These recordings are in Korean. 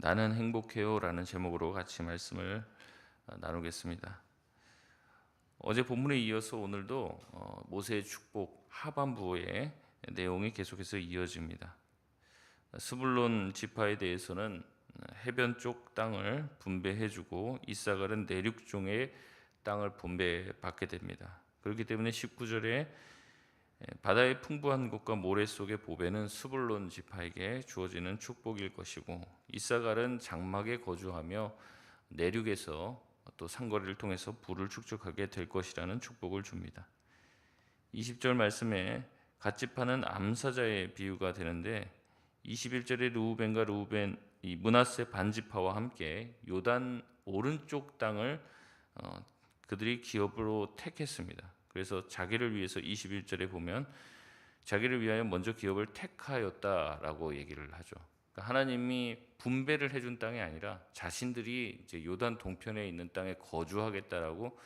나는 행복해요 라는 제목으로 같이 말씀을 나누겠습니다. 어제 본문에 이어서 오늘도 모세의 축복 하반부의 내용이 계속해서 이어집니다. 스불론 지파에 대해서는 해변 쪽 땅을 분배해주고 이사갈은 내륙 쪽의 땅을 분배받게 됩니다. 그렇기 때문에 19절에 바다의 풍부한 곳과 모래 속의 보배는 스불론 지파에게 주어지는 축복일 것이고 이사갈은 장막에 거주하며 내륙에서 또 상거리를 통해서 부를 축적하게 될 것이라는 축복을 줍니다. 20절 말씀에 갓집하는 암사자의 비유가 되는데 21절에 르우벤과 르우벤 이 므낫세 반지파와 함께 요단 오른쪽 땅을 그들이 기업으로 택했습니다. 그래서 자기를 위해서 21절에 보면 자기를 위하여 먼저 기업을 택하였다라고 얘기를 하죠. 그러니까 하나님이 분배를 해준 땅이 아니라 자신들이 이제 요단 동편에 있는 땅에 거주하겠다라고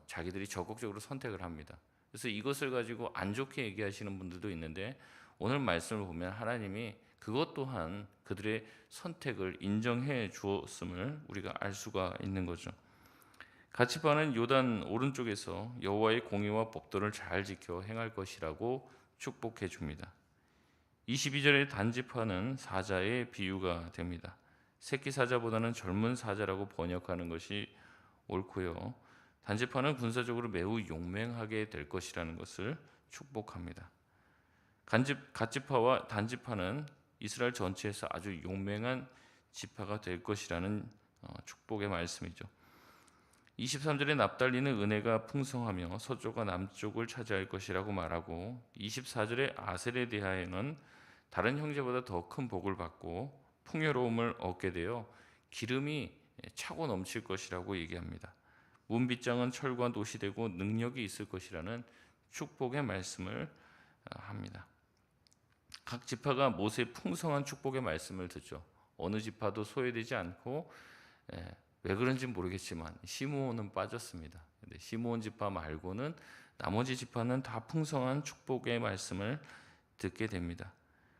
자기들이 적극적으로 선택을 합니다. 그래서 이것을 가지고 안 좋게 얘기하시는 분들도 있는데 오늘 말씀을 보면 하나님이 그것 또한 그들의 선택을 인정해 주었음을 우리가 알 수가 있는 거죠. 갓지파는 요단 오른쪽에서 여호와의 공의와 법도를 잘 지켜 행할 것이라고 축복해 줍니다. 22절의 단지파는 사자의 비유가 됩니다. 새끼 사자보다는 젊은 사자라고 번역하는 것이 옳고요. 단지파는 군사적으로 매우 용맹하게 될 것이라는 것을 축복합니다. 갓지파와 단지파는 이스라엘 전체에서 아주 용맹한 지파가 될 것이라는 축복의 말씀이죠. 23절에 납달리는 은혜가 풍성하며 서쪽과 남쪽을 차지할 것이라고 말하고 24절에 아셀에 대하여는 다른 형제보다 더 큰 복을 받고 풍요로움을 얻게 되어 기름이 차고 넘칠 것이라고 얘기합니다. 문빗장은 철과 놋이 되고 능력이 있을 것이라는 축복의 말씀을 합니다. 각 지파가 모세의 풍성한 축복의 말씀을 듣죠. 어느 지파도 소외되지 않고 왜 그런지 모르겠지만 시므온은 빠졌습니다. 근데 시므온 지파 말고는 나머지 지파는 다 풍성한 축복의 말씀을 듣게 됩니다.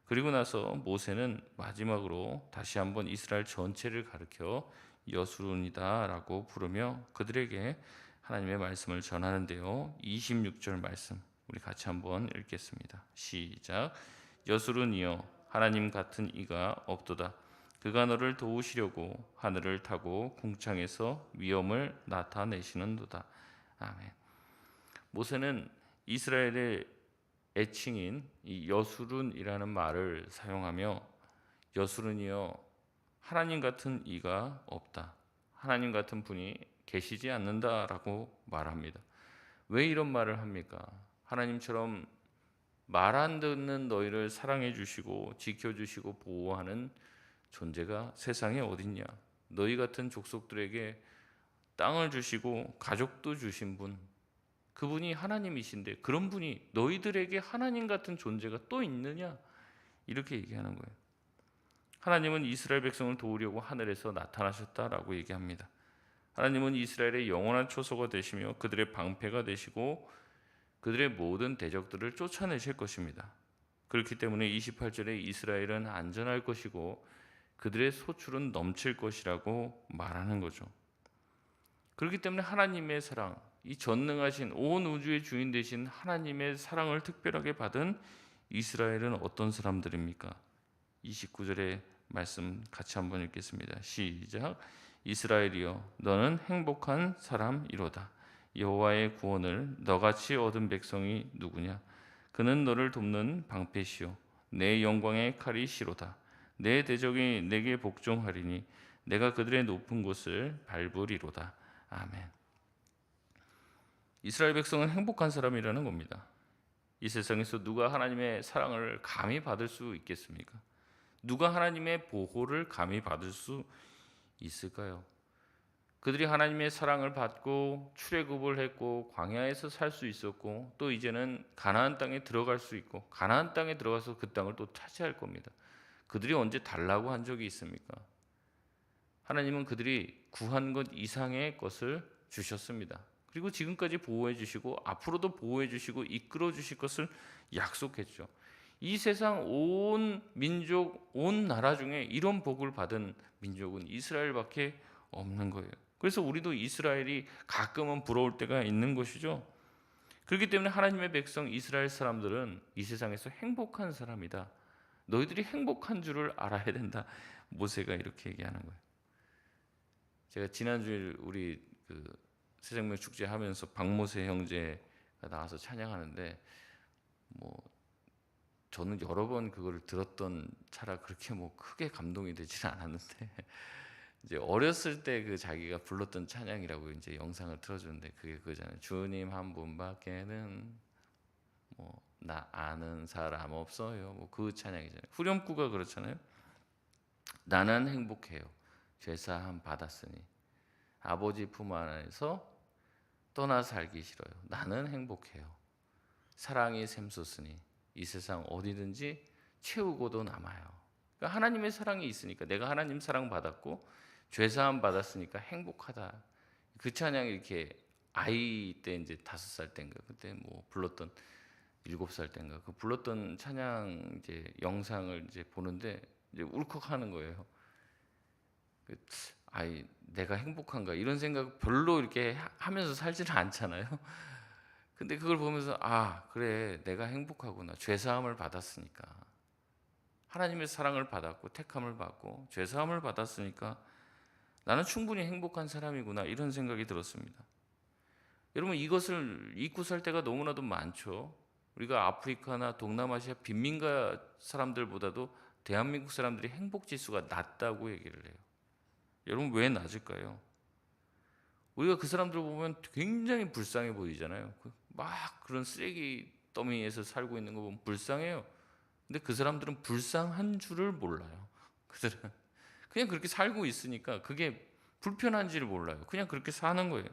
그리고 나서 모세는 마지막으로 다시 한번 이스라엘 전체를 가리켜 여수룬이다라고 부르며 그들에게 하나님의 말씀을 전하는데요. 26절 말씀 우리 같이 한번 읽겠습니다. 시작. 여수룬이여 하나님 같은 이가 없도다. 그가 너를 도우시려고 하늘을 타고 궁창에서 위엄을 나타내시는도다. 아멘. 모세는 이스라엘의 애칭인 이 여수룬이라는 말을 사용하며 여수룬이여 하나님 같은 이가 없다. 하나님 같은 분이 계시지 않는다라고 말합니다. 왜 이런 말을 합니까? 하나님처럼 말 안 듣는 너희를 사랑해 주시고 지켜 주시고 보호하는 존재가 세상에 어딨냐? 너희 같은 족속들에게 땅을 주시고 가족도 주신 분, 그분이 하나님이신데 그런 분이 너희들에게 하나님 같은 존재가 또 있느냐? 이렇게 얘기하는 거예요. 하나님은 이스라엘 백성을 도우려고 하늘에서 나타나셨다라고 얘기합니다. 하나님은 이스라엘의 영원한 초소가 되시며 그들의 방패가 되시고 그들의 모든 대적들을 쫓아내실 것입니다. 그렇기 때문에 28절에 이스라엘은 안전할 것이고 그들의 소출은 넘칠 것이라고 말하는 거죠. 그렇기 때문에 하나님의 사랑, 이 전능하신 온 우주의 주인 되신 하나님의 사랑을 특별하게 받은 이스라엘은 어떤 사람들입니까? 29절의 말씀 같이 한번 읽겠습니다. 시작. 이스라엘이여 너는 행복한 사람이로다. 여호와의 구원을 너같이 얻은 백성이 누구냐? 그는 너를 돕는 방패시요 내 영광의 칼이시로다. 내 대적이 내게 복종하리니 내가 그들의 높은 곳을 밟으리로다. 아멘. 이스라엘 백성은 행복한 사람이라는 겁니다. 이 세상에서 누가 하나님의 사랑을 감히 받을 수 있겠습니까? 누가 하나님의 보호를 감히 받을 수 있을까요? 그들이 하나님의 사랑을 받고 출애굽을 했고 광야에서 살 수 있었고 또 이제는 가나안 땅에 들어갈 수 있고 가나안 땅에 들어가서 그 땅을 또 차지할 겁니다. 그들이 언제 달라고 한 적이 있습니까? 하나님은 그들이 구한 것 이상의 것을 주셨습니다. 그리고 지금까지 보호해 주시고 앞으로도 보호해 주시고 이끌어 주실 것을 약속했죠. 이 세상 온 민족, 온 나라 중에 이런 복을 받은 민족은 이스라엘밖에 없는 거예요. 그래서 우리도 이스라엘이 가끔은 부러울 때가 있는 것이죠. 그렇기 때문에 하나님의 백성 이스라엘 사람들은 이 세상에서 행복한 사람이다. 너희들이 행복한 줄을 알아야 된다. 모세가 이렇게 얘기하는 거예요. 제가 지난주에 우리 그 새생명 축제 하면서 박모세 형제가 나와서 찬양하는데 뭐 저는 여러 번 그걸 들었던 차라 그렇게 뭐 크게 감동이 되지는 않았는데 이제 어렸을 때 그 자기가 불렀던 찬양이라고 이제 영상을 틀어주는데 그게 그거잖아요. 주님 한 분밖에는 뭐 나 아는 사람 없어요. 뭐 그 찬양이잖아요. 후렴구가 그렇잖아요. 나는 행복해요. 죄사함 받았으니 아버지 품 안에서 떠나 살기 싫어요. 나는 행복해요. 사랑이 샘솟으니 이 세상 어디든지 채우고도 남아요. 그러니까 하나님의 사랑이 있으니까 내가 하나님 사랑 받았고 죄사함 받았으니까 행복하다. 그 찬양이 이렇게 아이 때 이제 5살 때인가 그때 뭐 불렀던 7살 때인가 그 불렀던 찬양 이제 영상을 이제 보는데 이제 울컥하는 거예요. 아이 내가 행복한가 이런 생각 별로 이렇게 하면서 살지는 않잖아요. 근데 그걸 보면서 아 그래 내가 행복하구나. 죄사함을 받았으니까 하나님의 사랑을 받았고 택함을 받고 죄사함을 받았으니까 나는 충분히 행복한 사람이구나 이런 생각이 들었습니다. 여러분 이것을 잊고 살 때가 너무나도 많죠. 우리가 아프리카나 동남아시아 빈민가 사람들보다도 대한민국 사람들이 행복 지수가 낮다고 얘기를 해요. 여러분 왜 낮을까요? 우리가 그 사람들 보면 굉장히 불쌍해 보이잖아요. 막 그런 쓰레기 더미에서 살고 있는 거 보면 불쌍해요. 근데 그 사람들은 불쌍한 줄을 몰라요. 그들은 그냥 그렇게 살고 있으니까 그게 불편한지를 몰라요. 그냥 그렇게 사는 거예요.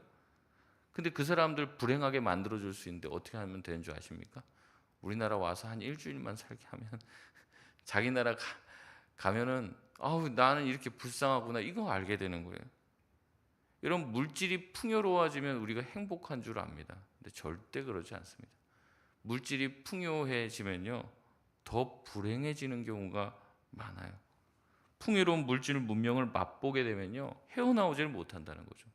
근데 그 사람들 불행하게 만들어줄 수 있는데 어떻게 하면 되는 줄 아십니까? 우리나라 와서 한 일주일만 살게 하면 자기 나라 가면은 아우 나는 이렇게 불쌍하구나 이거 알게 되는 거예요. 이런 물질이 풍요로워지면 우리가 행복한 줄 압니다. 근데 절대 그렇지 않습니다. 물질이 풍요해지면요 더 불행해지는 경우가 많아요. 풍요로운 물질 문명을 맛보게 되면요 헤어나오지를 못한다는 거죠.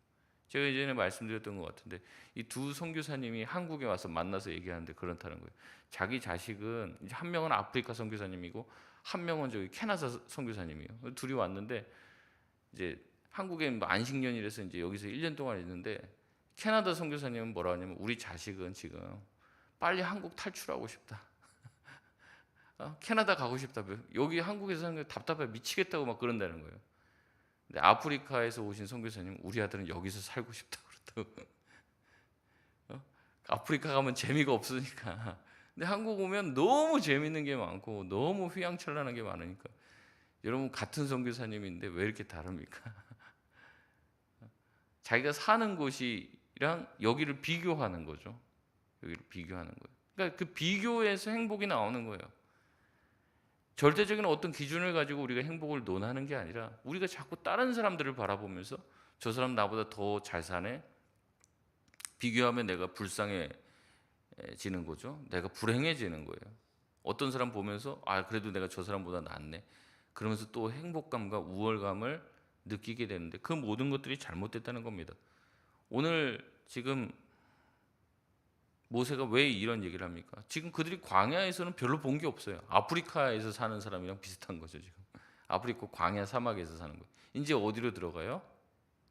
제가 이전에 말씀드렸던 것 같은데 이 두 선교사님이 한국에 와서 만나서 얘기하는데 그렇다는 거예요. 자기 자식은 이제 한 명은 아프리카 선교사님이고 한 명은 저기 캐나다 선교사님이에요. 둘이 왔는데 이제 한국에 뭐 안식년이라서 이제 여기서 1년 동안 있는데 캐나다 선교사님은 뭐라 하냐면 우리 자식은 지금 빨리 한국 탈출하고 싶다. 캐나다 가고 싶다. 여기 한국에서 사는 게 답답해 미치겠다고 막 그런다는 거예요. 근데 아프리카에서 오신 선교사님 우리 아들은 여기서 살고 싶다 그렇다고. 아프리카 가면 재미가 없으니까. 근데 한국 오면 너무 재밌는 게 많고 너무 휘황찬란한 게 많으니까. 여러분 같은 선교사님인데 왜 이렇게 다릅니까? 자기가 사는 곳이랑 여기를 비교하는 거죠. 여기를 비교하는 거예요. 그러니까 그 비교에서 행복이 나오는 거예요. 절대적인 어떤 기준을 가지고 우리가 행복을 논하는 게 아니라 우리가 자꾸 다른 사람들을 바라보면서 저 사람 나보다 더 잘 사네. 비교하면 내가 불쌍해지는 거죠. 내가 불행해지는 거예요. 어떤 사람 보면서 아 그래도 내가 저 사람보다 낫네. 그러면서 또 행복감과 우월감을 느끼게 되는데 그 모든 것들이 잘못됐다는 겁니다. 오늘 지금 모세가 왜 이런 얘기를 합니까? 지금 그들이 광야에서는 별로 본 게 없어요. 아프리카에서 사는 사람이랑 비슷한 거죠, 지금. 아프리카 광야 사막에서 사는 거예요. 이제 어디로 들어가요?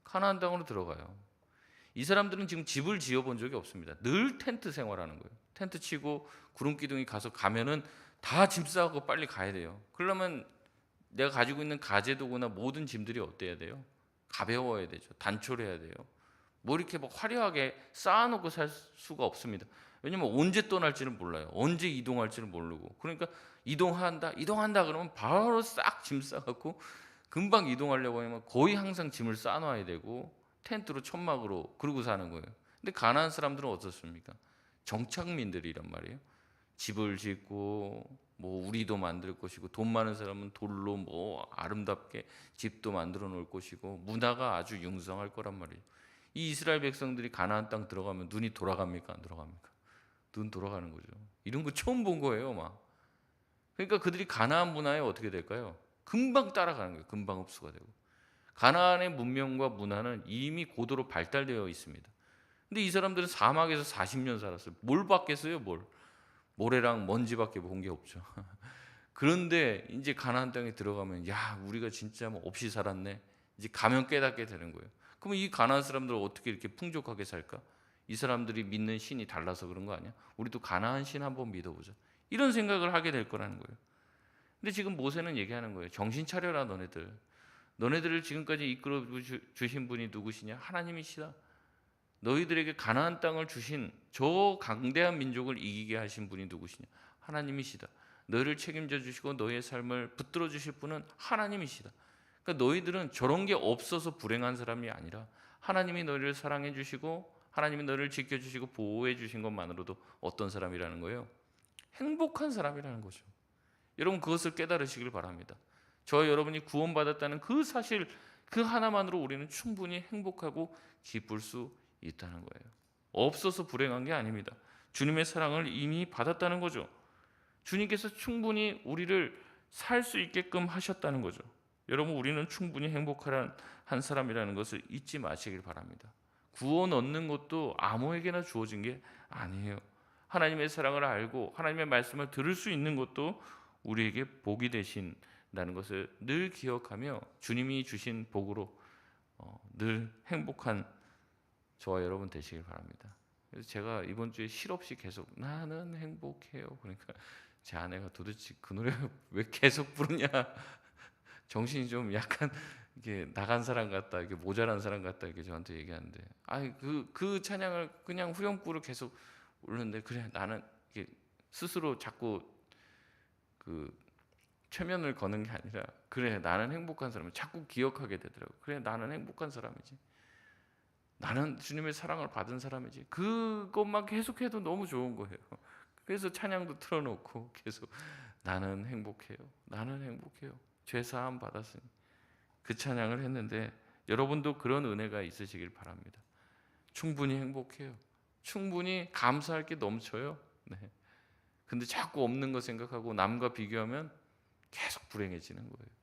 가나안 땅으로 들어가요. 이 사람들은 지금 집을 지어 본 적이 없습니다. 늘 텐트 생활하는 거예요. 텐트 치고 구름 기둥이 가면은 다 짐 싸고 빨리 가야 돼요. 그러려면 내가 가지고 있는 가재도구나 모든 짐들이 어때야 돼요? 가벼워야 되죠. 단촐해야 돼요. 뭐 이렇게 막 화려하게 쌓아놓고 살 수가 없습니다. 왜냐면 언제 떠날지는 몰라요. 언제 이동할지는 모르고. 그러니까 이동한다 그러면 바로 싹 짐 싸갖고 금방 이동하려고 하면 거의 항상 짐을 쌓아놔야 되고 텐트로 천막으로 그러고 사는 거예요. 근데 가나안 사람들은 어떻습니까? 정착민들이란 말이에요. 집을 짓고 뭐 우리도 만들 것이고 돈 많은 사람은 돌로 뭐 아름답게 집도 만들어 놓을 것이고 문화가 아주 융성할 거란 말이에요. 이 이스라엘 백성들이 가나안 땅 들어가면 눈이 돌아갑니까? 안 돌아갑니까? 눈 돌아가는 거죠. 이런 거 처음 본 거예요, 막. 그러니까 그들이 가나안 문화에 어떻게 될까요? 금방 따라가는 거예요. 금방 흡수가 되고. 가나안의 문명과 문화는 이미 고도로 발달되어 있습니다. 근데 이 사람들은 사막에서 40년 살았어요. 뭘 봤겠어요, 뭘. 모래랑 먼지밖에 본 게 없죠. 그런데 이제 가나안 땅에 들어가면 야, 우리가 진짜 뭐 없이 살았네. 이제 가면 깨닫게 되는 거예요. 그러면 이 가나안 사람들은 어떻게 이렇게 풍족하게 살까? 이 사람들이 믿는 신이 달라서 그런 거 아니야? 우리도 가나안 신 한번 믿어보자. 이런 생각을 하게 될 거라는 거예요. 근데 지금 모세는 얘기하는 거예요. 정신 차려라 너네들. 너네들을 지금까지 이끌어 주신 분이 누구시냐? 하나님이시다. 너희들에게 가나안 땅을 주신 저 강대한 민족을 이기게 하신 분이 누구시냐? 하나님이시다. 너희를 책임져 주시고 너희의 삶을 붙들어 주실 분은 하나님이시다. 그러니까 너희들은 저런 게 없어서 불행한 사람이 아니라 하나님이 너희를 사랑해 주시고 하나님이 너희를 지켜 주시고 보호해 주신 것만으로도 어떤 사람이라는 거예요? 행복한 사람이라는 거죠. 여러분 그것을 깨달으시길 바랍니다. 저와 여러분이 구원받았다는 그 사실 그 하나만으로 우리는 충분히 행복하고 기쁠 수 있다는 거예요. 없어서 불행한 게 아닙니다. 주님의 사랑을 이미 받았다는 거죠. 주님께서 충분히 우리를 살 수 있게끔 하셨다는 거죠. 여러분 우리는 충분히 행복한 한 사람이라는 것을 잊지 마시길 바랍니다. 구원 얻는 것도 아무에게나 주어진 게 아니에요. 하나님의 사랑을 알고 하나님의 말씀을 들을 수 있는 것도 우리에게 복이 되신다는 것을 늘 기억하며 주님이 주신 복으로 늘 행복한 저와 여러분 되시길 바랍니다. 그래서 제가 이번 주에 실없이 계속 나는 행복해요. 그러니까 제 아내가 도대체 그 노래 왜 계속 부르냐? 정신이 좀 약간 이게 나간 사람 같다, 이게 모자란 사람 같다 이렇게 저한테 얘기하는데, 아니 그 찬양을 그냥 후렴구를 계속 부르는데 그래 나는 이게 스스로 자꾸 그 최면을 거는 게 아니라 그래 나는 행복한 사람이 자꾸 기억하게 되더라고. 그래 나는 행복한 사람이지. 나는 주님의 사랑을 받은 사람이지. 그것만 계속해도 너무 좋은 거예요. 그래서 찬양도 틀어놓고 계속 나는 행복해요. 나는 행복해요. 죄 사함 받았으니 그 찬양을 했는데 여러분도 그런 은혜가 있으시길 바랍니다. 충분히 행복해요. 충분히 감사할 게 넘쳐요. 네. 근데 자꾸 없는 거 생각하고 남과 비교하면 계속 불행해지는 거예요.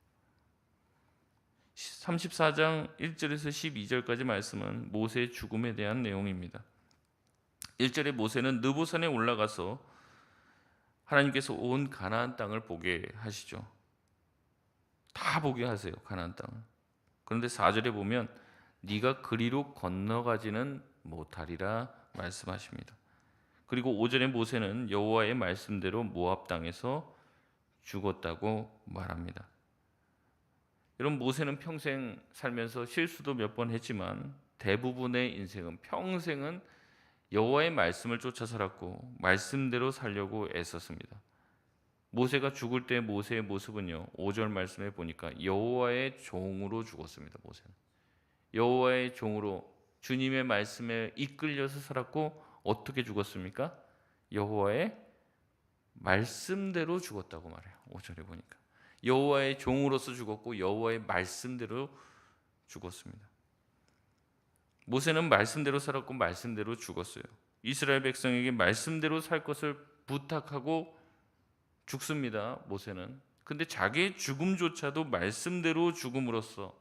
34장 1절에서 12절까지 말씀은 모세의 죽음에 대한 내용입니다. 1절에 모세는 느보산에 올라가서 하나님께서 온 가나안 땅을 보게 하시죠. 다 보게 하세요. 가나안 땅을. 그런데 4절에 보면 네가 그리로 건너가지는 못하리라 말씀하십니다. 그리고 5절에 모세는 여호와의 말씀대로 모압 땅에서 죽었다고 말합니다. 여러분 모세는 평생 살면서 실수도 몇 번 했지만 대부분의 인생은 평생은 여호와의 말씀을 쫓아 살았고 말씀대로 살려고 애썼습니다. 모세가 죽을 때 모세의 모습은요 5절 말씀에 보니까 여호와의 종으로 죽었습니다. 모세는 여호와의 종으로 주님의 말씀에 이끌려서 살았고 어떻게 죽었습니까? 여호와의 말씀대로 죽었다고 말해요. 5절에 보니까 여호와의 종으로서 죽었고 여호와의 말씀대로 죽었습니다. 모세는 말씀대로 살았고 말씀대로 죽었어요. 이스라엘 백성에게 말씀대로 살 것을 부탁하고 죽습니다. 모세는. 근데 자기의 죽음조차도 말씀대로 죽음으로써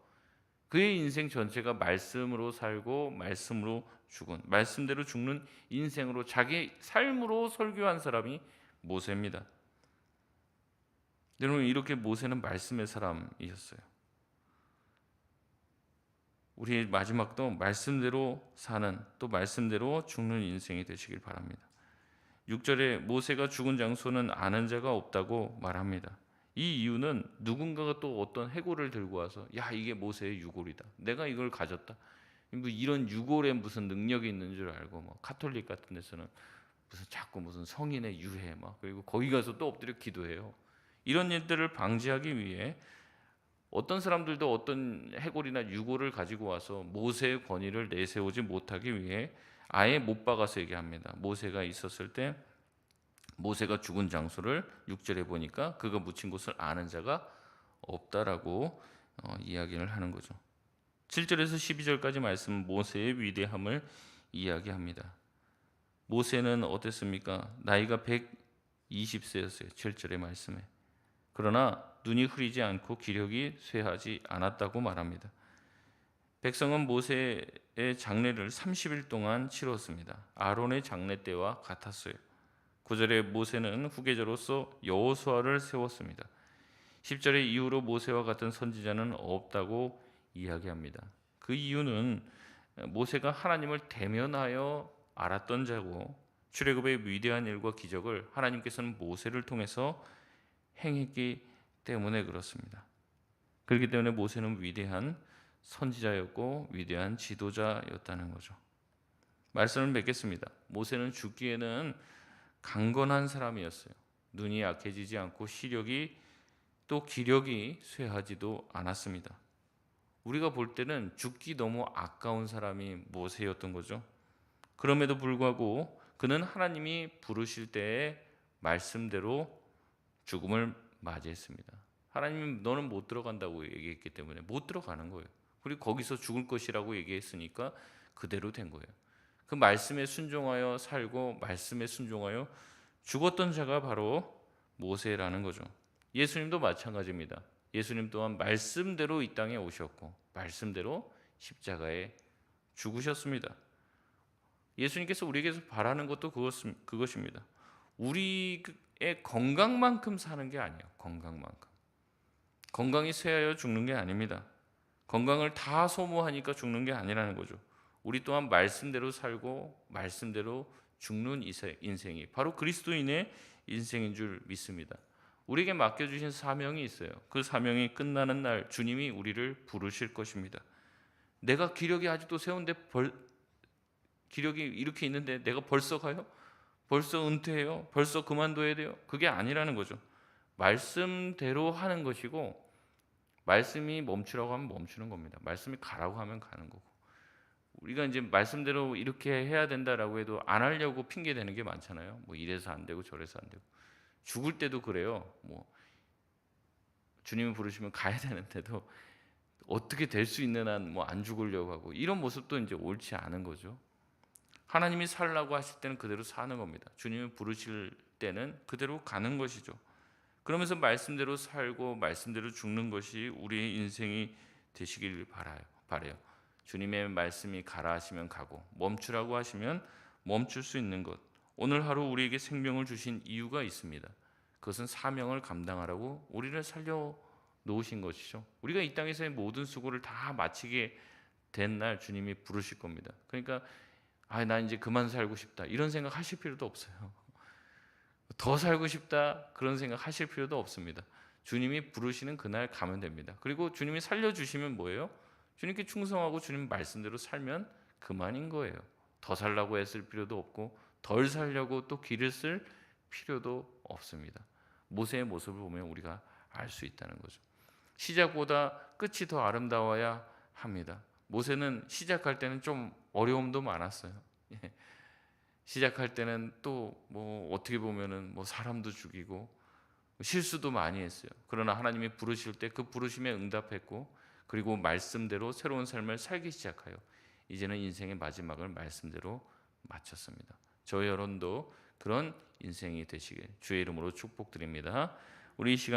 그의 인생 전체가 말씀으로 살고 말씀으로 죽은 말씀대로 죽는 인생으로 자기 삶으로 설교한 사람이 모세입니다. 여러분 이렇게 모세는 말씀의 사람이었어요. 우리의 마지막도 말씀대로 사는 또 말씀대로 죽는 인생이 되시길 바랍니다. 6절에 모세가 죽은 장소는 아는 자가 없다고 말합니다. 이 이유는 누군가가 또 어떤 해골을 들고 와서 야 이게 모세의 유골이다. 내가 이걸 가졌다. 뭐 이런 유골에 무슨 능력이 있는 줄 알고 뭐 카톨릭 같은 데서는 무슨 자꾸 무슨 성인의 유해 막 그리고 거기 가서 또 엎드려 기도해요. 이런 일들을 방지하기 위해 어떤 사람들도 어떤 해골이나 유골을 가지고 와서 모세의 권위를 내세우지 못하기 위해 아예 못 박아서 얘기합니다. 모세가 있었을 때 모세가 죽은 장소를 6절에 보니까 그가 묻힌 곳을 아는 자가 없다라고 이야기를 하는 거죠. 7절에서 12절까지 말씀은 모세의 위대함을 이야기합니다. 모세는 어땠습니까? 나이가 120세였어요. 7절의 말씀에. 그러나 눈이 흐리지 않고 기력이 쇠하지 않았다고 말합니다. 백성은 모세의 장례를 30일 동안 치렀습니다. 아론의 장례 때와 같았어요. 9절에 모세는 후계자로서 여호수아를 세웠습니다. 10절의 이후로 모세와 같은 선지자는 없다고 이야기합니다. 그 이유는 모세가 하나님을 대면하여 알았던 자고 출애굽의 위대한 일과 기적을 하나님께서는 모세를 통해서 행했기 때문에 그렇습니다. 그렇기 때문에 모세는 위대한 선지자였고 위대한 지도자였다는 거죠. 말씀을 맺겠습니다. 모세는 죽기에는 강건한 사람이었어요. 눈이 약해지지 않고 시력이 또 기력이 쇠하지도 않았습니다. 우리가 볼 때는 죽기 너무 아까운 사람이 모세였던 거죠. 그럼에도 불구하고 그는 하나님이 부르실 때의 말씀대로 죽음을 맞이했습니다. 하나님이 너는 못 들어간다고 얘기했기 때문에 못 들어가는 거예요. 그리고 거기서 죽을 것이라고 얘기했으니까 그대로 된 거예요. 그 말씀에 순종하여 살고 말씀에 순종하여 죽었던 자가 바로 모세라는 거죠. 예수님도 마찬가지입니다. 예수님 또한 말씀대로 이 땅에 오셨고 말씀대로 십자가에 죽으셨습니다. 예수님께서 우리에게서 바라는 것도 그것입니다. 우리의 건강만큼 사는 게 아니에요. 건강만큼. 건강이 쇠하여 죽는 게 아닙니다. 건강을 다 소모하니까 죽는 게 아니라는 거죠. 우리 또한 말씀대로 살고 말씀대로 죽는 인생이 바로 그리스도인의 인생인 줄 믿습니다. 우리에게 맡겨주신 사명이 있어요. 그 사명이 끝나는 날 주님이 우리를 부르실 것입니다. 내가 기력이 아직도 세운데 기력이 이렇게 있는데 내가 벌써 가요? 벌써 은퇴해요? 벌써 그만둬야 돼요? 그게 아니라는 거죠. 말씀대로 하는 것이고 말씀이 멈추라고 하면 멈추는 겁니다. 말씀이 가라고 하면 가는 거고. 우리가 이제 말씀대로 이렇게 해야 된다라고 해도 안 하려고 핑계 대는 게 많잖아요. 뭐 이래서 안 되고 저래서 안 되고. 죽을 때도 그래요. 뭐 주님이 부르시면 가야 되는데도 어떻게 될 수 있는 한 뭐 안 죽으려고 하고 이런 모습도 이제 옳지 않은 거죠. 하나님이 살라고 하실 때는 그대로 사는 겁니다. 주님이 부르실 때는 그대로 가는 것이죠. 그러면서 말씀대로 살고 말씀대로 죽는 것이 우리의 인생이 되시길 바라요. 주님의 말씀이 가라 하시면 가고 멈추라고 하시면 멈출 수 있는 것. 오늘 하루 우리에게 생명을 주신 이유가 있습니다. 그것은 사명을 감당하라고 우리를 살려 놓으신 것이죠. 우리가 이 땅에서의 모든 수고를 다 마치게 된 날 주님이 부르실 겁니다. 그러니까 나 이제 그만 살고 싶다 이런 생각 하실 필요도 없어요. 더 살고 싶다 그런 생각 하실 필요도 없습니다. 주님이 부르시는 그날 가면 됩니다. 그리고 주님이 살려주시면 뭐예요? 주님께 충성하고 주님 말씀대로 살면 그만인 거예요. 더 살라고 애쓸 필요도 없고 덜 살려고 또 길을 쓸 필요도 없습니다. 모세의 모습을 보면 우리가 알 수 있다는 거죠. 시작보다 끝이 더 아름다워야 합니다. 모세는 시작할 때는 좀 어려움도 많았어요. 시작할 때는 또 뭐 어떻게 보면은 뭐 사람도 죽이고 실수도 많이 했어요. 그러나 하나님이 부르실 때 그 부르심에 응답했고 그리고 말씀대로 새로운 삶을 살기 시작하여 이제는 인생의 마지막을 말씀대로 마쳤습니다. 저희 여러분도 그런 인생이 되시길 주의 이름으로 축복드립니다. 우리 이 시간